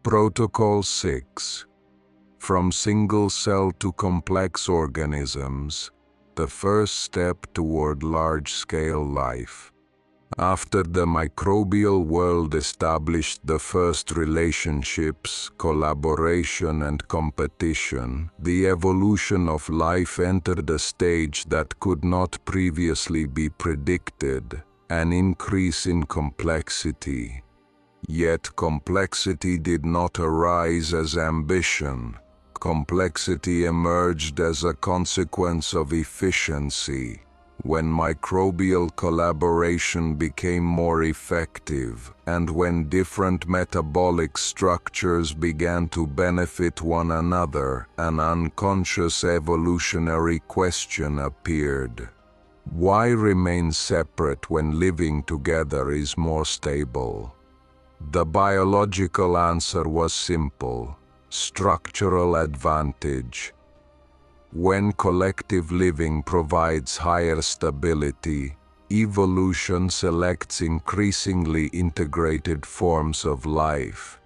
Protocol 6. From single cell to complex organisms, the first step toward large-scale life. After the microbial world established the first relationships, collaboration and competition, the evolution of life entered a stage that could not previously be predicted, an increase in complexity. Yet complexity did not arise as ambition. Complexity emerged as a consequence of efficiency. When microbial collaboration became more effective, and when different metabolic structures began to benefit one another, an unconscious evolutionary question appeared. Why remain separate when living together is more stable? The biological answer was simple: structural advantage. When collective living provides higher stability, evolution selects increasingly integrated forms of life.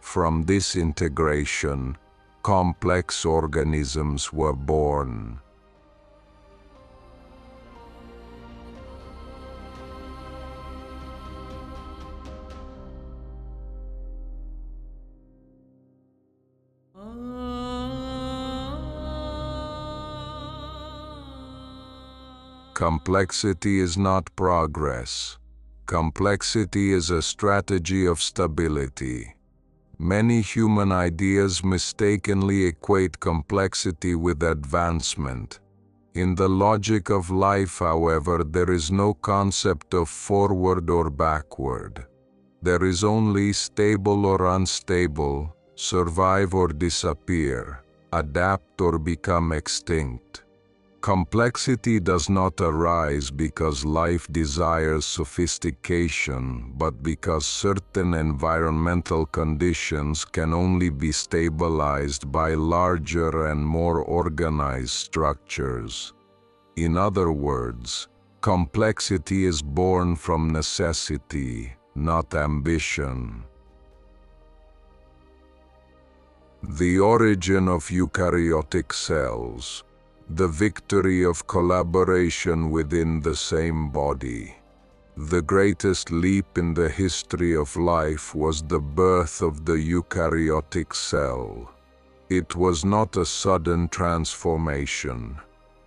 From this integration, complex organisms were born. Complexity is not progress. Complexity is a strategy of stability. Many human ideas mistakenly equate complexity with advancement. In the logic of life, however, there is no concept of forward or backward. There is only stable or unstable, survive or disappear, adapt or become extinct. Complexity does not arise because life desires sophistication, but because certain environmental conditions can only be stabilized by larger and more organized structures. In other words, complexity is born from necessity, not ambition. The origin of eukaryotic cells. The victory of collaboration within the same body. The greatest leap in the history of life was the birth of the eukaryotic cell. It was not a sudden transformation.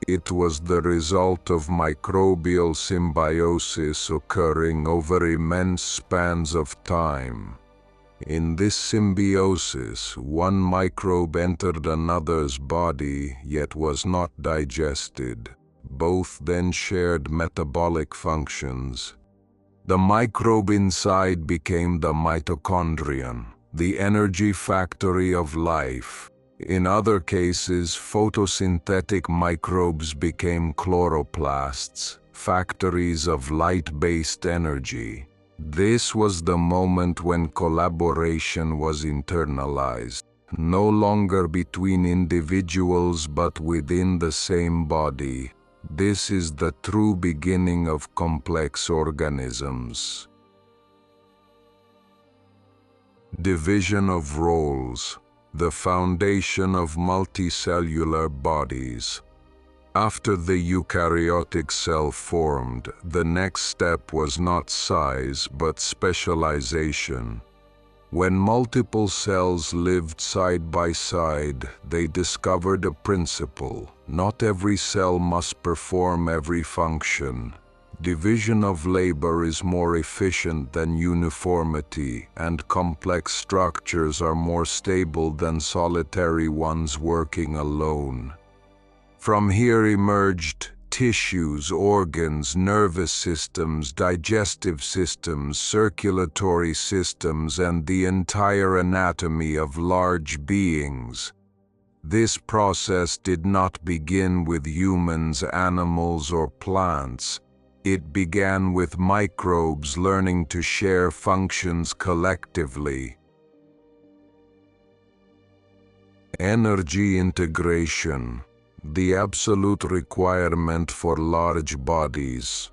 It was the result of microbial symbiosis occurring over immense spans of time. In this symbiosis, one microbe entered another's body, yet was not digested. Both then shared metabolic functions. The microbe inside became the mitochondrion, the energy factory of life. In other cases, photosynthetic microbes became chloroplasts, factories of light-based energy. This was the moment when collaboration was internalized, no longer between individuals but within the same body. This is the true beginning of complex organisms. Division of roles, the foundation of multicellular bodies. After the eukaryotic cell formed, the next step was not size but specialization. When multiple cells lived side by side, they discovered a principle: not every cell must perform every function. Division of labor is more efficient than uniformity, and complex structures are more stable than solitary ones working alone. From here emerged tissues, organs, nervous systems, digestive systems, circulatory systems, and the entire anatomy of large beings. This process did not begin with humans, animals, or plants. It began with microbes learning to share functions collectively. Energy integration. The absolute requirement for large bodies.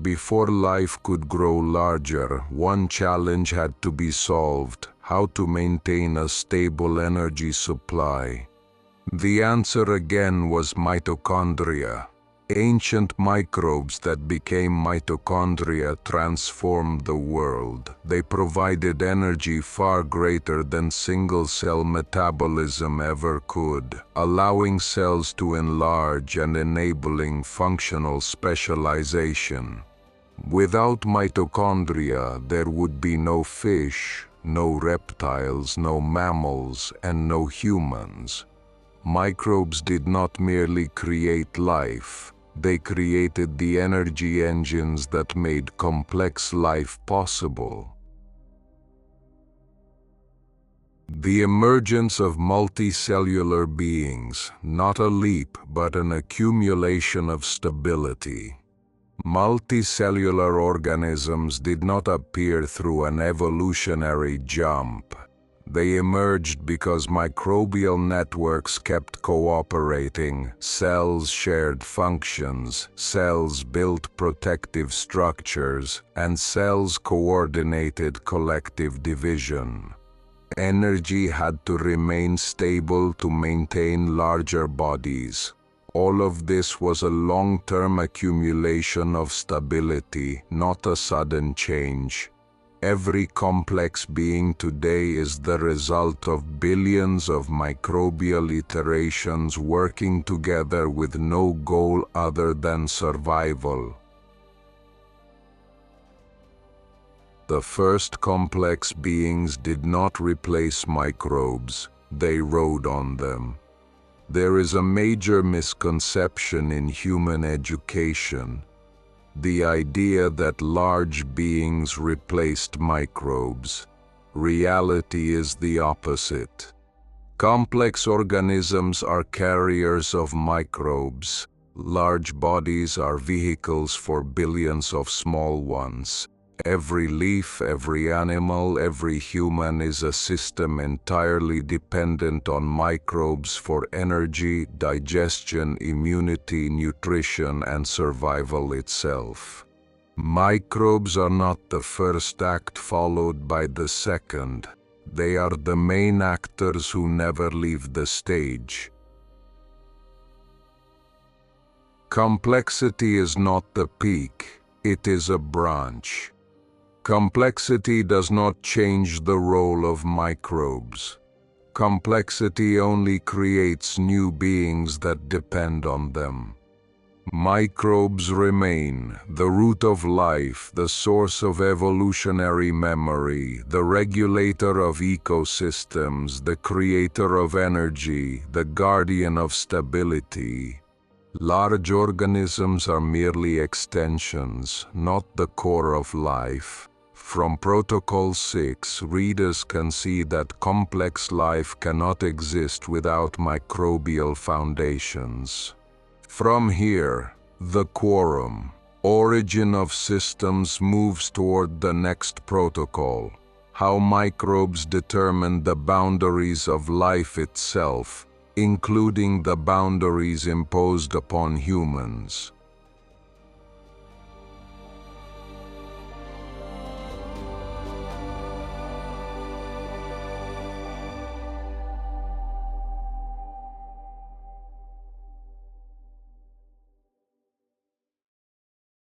Before life could grow larger, one challenge had to be solved: how to maintain a stable energy supply. The answer again was mitochondria. Ancient microbes that became mitochondria transformed the world. They provided energy far greater than single-cell metabolism ever could, allowing cells to enlarge and enabling functional specialization. Without mitochondria, there would be no fish, no reptiles, no mammals, and no humans. Microbes did not merely create life. They created the energy engines that made complex life possible. The emergence of multicellular beings, not a leap but an accumulation of stability. Multicellular organisms did not appear through an evolutionary jump. They emerged because microbial networks kept cooperating, cells shared functions, cells built protective structures, and cells coordinated collective division. Energy had to remain stable to maintain larger bodies. All of this was a long-term accumulation of stability, not a sudden change. Every complex being today is the result of billions of microbial iterations working together with no goal other than survival. The first complex beings did not replace microbes, they rode on them. There is a major misconception in human education. The idea that large beings replaced microbes. Reality is the opposite. Complex organisms are carriers of microbes. Large bodies are vehicles for billions of small ones. Every leaf, every animal, every human is a system entirely dependent on microbes for energy, digestion, immunity, nutrition, and survival itself. Microbes are not the first act followed by the second. They are the main actors who never leave the stage. Complexity is not the peak, it is a branch. Complexity does not change the role of microbes. Complexity only creates new beings that depend on them. Microbes remain the root of life, the source of evolutionary memory, the regulator of ecosystems, the creator of energy, the guardian of stability. Large organisms are merely extensions, not the core of life. From Protocol 6, readers can see that complex life cannot exist without microbial foundations. From here, the Quorum, origin of systems, moves toward the next protocol, how microbes determine the boundaries of life itself, including the boundaries imposed upon humans.